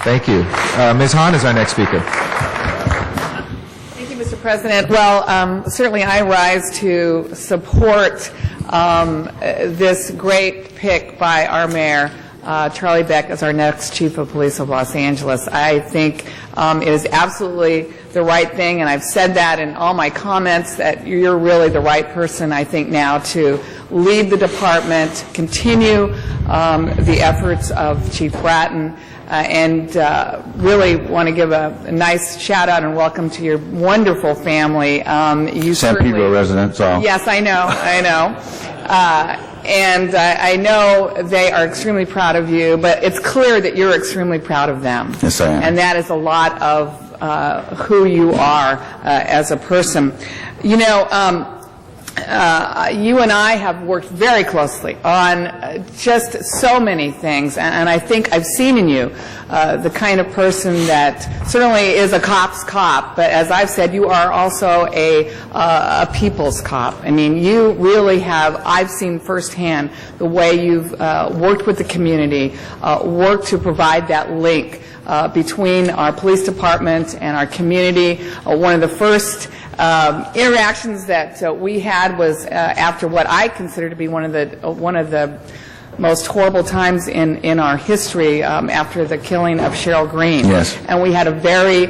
Thank you. Ms. Hahn is our next speaker. Thank you, Mr. President. Well, certainly I rise to support this great pick by our mayor, Charlie Beck, as our next Chief of Police of Los Angeles. I think it is absolutely the right thing, and I've said that in all my comments, that you're really the right person, I think, now to lead the department, continue the efforts of Chief Bratton, and really want to give a nice shout-out and welcome to your wonderful family. You San Pedro residents, so. Yes, I know. And I know they are extremely proud of you, but it's clear that you're extremely proud of them. Yes, I am. And that is a lot of who you are as a person. You know, you and I have worked very closely on just so many things, and I think I've seen in you the kind of person that certainly is a cop's cop, but as I've said, you are also a people's cop. I mean, you really have, I've seen firsthand the way you've worked with the community, worked to provide that link between our police department and our community. One of the first interactions that we had was after what I consider to be one of the most horrible times in our history, after the killing of Cheryl Green. Yes. And we had a very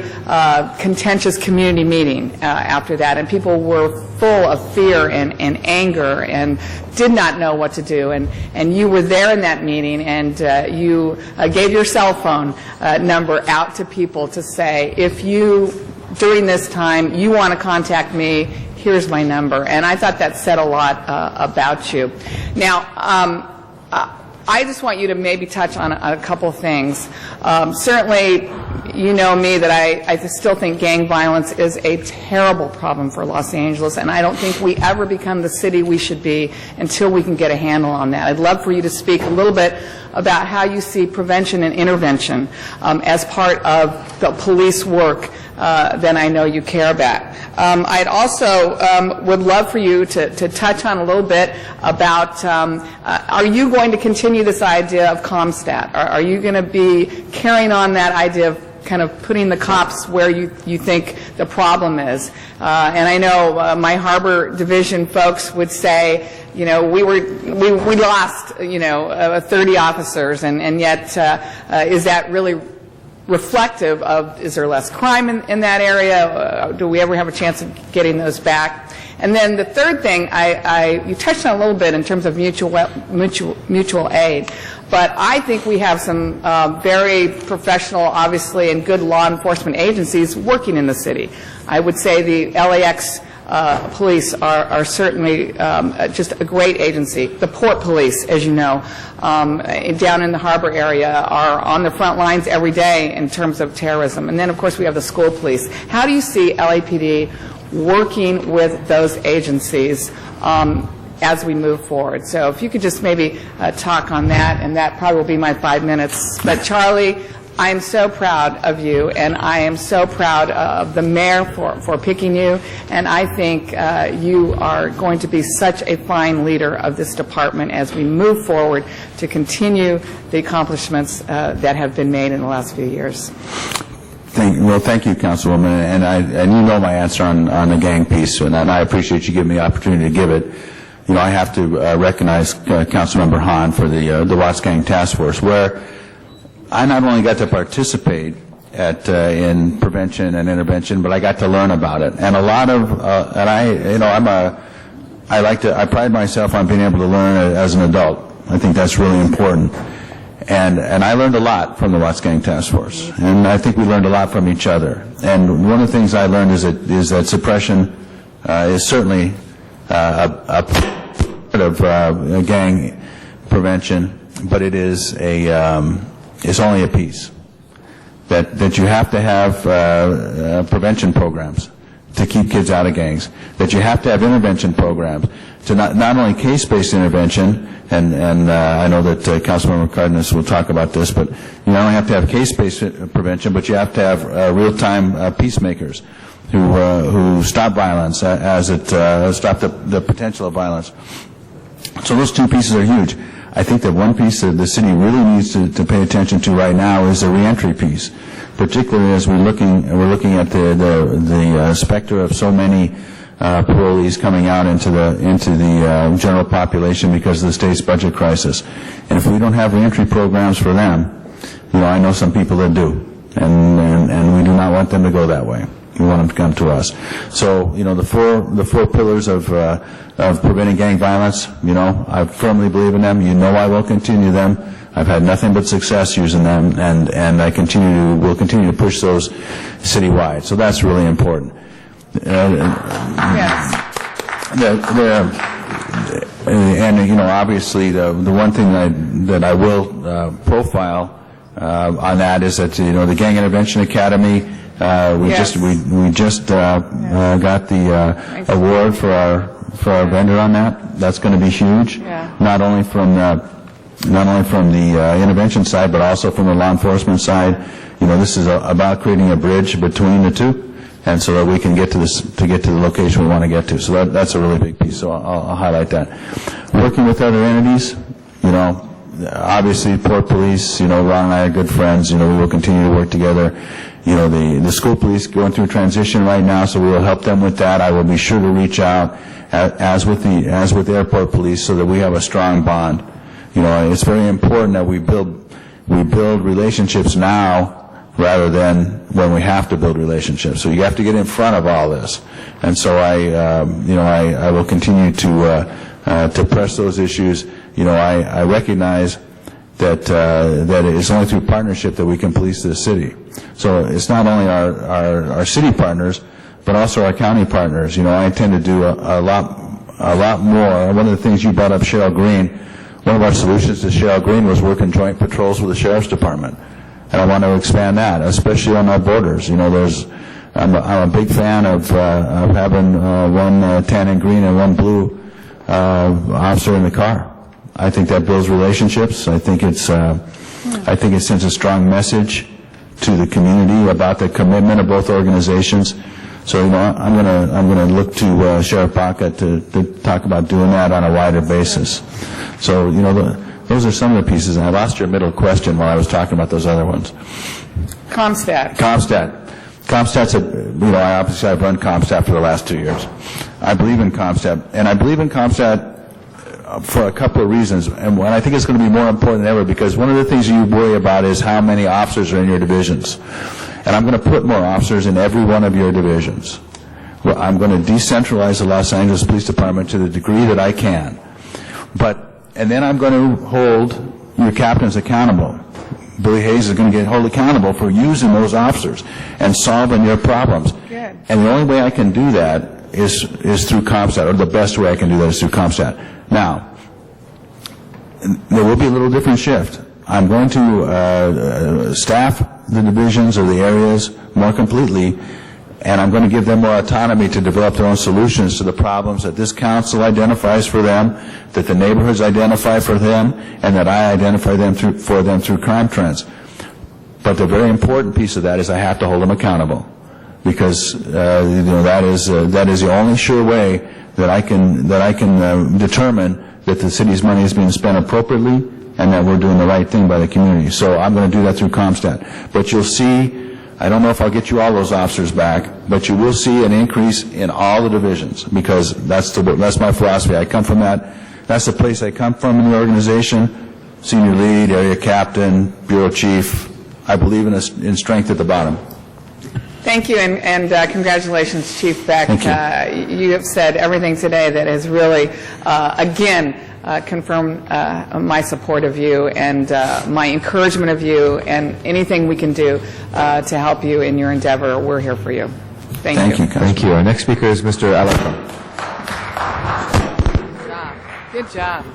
contentious community meeting after that, and people were full of fear and anger and did not know what to do. And you were there in that meeting, and you gave your cell phone number out to people to say, if you, during this time, you want to contact me, here's my number. And I thought that said a lot about you. Now, I just want you to maybe touch on a couple things. Certainly, you know me, that I still think gang violence is a terrible problem for Los Angeles, and I don't think we ever become the city we should be until we can get a handle on that. I'd love for you to speak a little bit about how you see prevention and intervention as part of the police work that I know you care about. I'd also would love for you to touch on a little bit about, are you going to continue this idea of CompStat? Are you going to be carrying on that idea of kind of putting the cops where you think the problem is? And I know my Harbor Division folks would say, you know, we lost, 30 officers, and yet is that really reflective of, is there less crime in that area? Do we ever have a chance of getting those back? And then the third thing, you touched on a little bit in terms of mutual aid, but I think we have some very professional, obviously, and good law enforcement agencies working in the city. I would say the LAX police are certainly just a great agency. The Port Police, as you know, down in the harbor area, are on the front lines every day in terms of terrorism. And then, of course, we have the school police. How do you see LAPD working with those agencies as we move forward? So if you could just maybe talk on that, and that probably will be my 5 minutes. But Charlie, I am so proud of you, and I am so proud of the mayor for picking you, and I think you are going to be such a fine leader of this department as we move forward to continue the accomplishments that have been made in the last few years. Thank you, Councilwoman, and you know my answer on the gang piece, and I appreciate you giving me the opportunity to give it. You know, I have to recognize Councilmember Hahn for the Watts Gang Task Force, where I not only got to participate in prevention and intervention, but I got to learn about it. And a lot of, I pride myself on being able to learn as an adult. I think that's really important. And I learned a lot from the Watts Gang Task Force, and I think we learned a lot from each other. And one of the things I learned is that suppression is certainly a part of gang prevention, but it is it's only a piece. That you have to have prevention programs to keep kids out of gangs, that you have to have intervention programs, to not only case-based intervention, and I know that Councilmember Cardenas will talk about this, but you not only have to have case-based prevention, but you have to have real-time peacemakers who stop violence as it stop the potential of violence. So those two pieces are huge. I think that one piece that the city really needs to pay attention to right now is the reentry piece, particularly as we're looking at the specter of so many parolees coming out into the general population because of the state's budget crisis. And if we don't have reentry programs for them, I know some people that do, and we do not want them to go that way. We want them to come to us. So, the four pillars of preventing gang violence, I firmly believe in them. I will continue them. I've had nothing but success using them, and will continue to push those citywide. So that's really important. Yes. Obviously, the one thing that I will profile on that is that the Gang Intervention Academy. We just got the award for our vendor on that. That's going to be huge. Yeah. Not only from the intervention side, but also from the law enforcement side. This is about creating a bridge between the two, and so that we can get to the location we want to get to. So that's a really big piece. So I'll highlight that. Working with other entities, obviously Port Police. Ron and I are good friends. We will continue to work together. The school police going through transition right now, so we will help them with that. I will be sure to reach out as with the airport police, so that we have a strong bond. It's very important that we build relationships now rather than when we have to build relationships. So you have to get in front of all this, and so I will continue to press those issues. I recognize that it's only through partnership that we can police this city. So it's not only our city partners, but also our county partners. I intend to do a lot more. One of the things you brought up, Cheryl Green, one of our solutions to Cheryl Green was working joint patrols with the Sheriff's Department. And I want to expand that, especially on our borders. I'm a big fan of having one tan and green and one blue officer in the car. I think that builds relationships. I think it sends a strong message to the community about the commitment of both organizations. So I'm gonna look to Sheriff Baca to talk about doing that on a wider basis. So those are some of the pieces. And I lost your middle question while I was talking about those other ones. CompStat. CompStat's I've run CompStat for the last 2 years. I believe in CompStat, and I believe in CompStat for a couple of reasons, and I think it's going to be more important than ever, because one of the things you worry about is how many officers are in your divisions. And I'm going to put more officers in every one of your divisions. Well, I'm going to decentralize the Los Angeles Police Department to the degree that I can. And then I'm going to hold your captains accountable. Billy Hayes is going to get held accountable for using those officers and solving your problems. Good. And the only way I can do that is through CompStat, or the best way I can do that is through CompStat. Now, there will be a little different shift. I'm going to staff the divisions or the areas more completely, and I'm going to give them more autonomy to develop their own solutions to the problems that this council identifies for them, that the neighborhoods identify for them, and that I identify for them through crime trends. But the very important piece of that is I have to hold them accountable, because that is the only sure way that I can determine that the city's money is being spent appropriately and that we're doing the right thing by the community. So I'm going to do that through CompStat. But you'll see, I don't know if I'll get you all those officers back, but you will see an increase in all the divisions, because that's my philosophy. I come from that. That's the place I come from in the organization. Senior lead, area captain, bureau chief. I believe in strength at the bottom. Thank you, and congratulations, Chief Beck. Thank you. You have said everything today that has really, again, confirmed my support of you and my encouragement of you, and anything we can do to help you in your endeavor, we're here for you. Thank you. Thank you. Our next speaker is Mr. Alaka. Good job.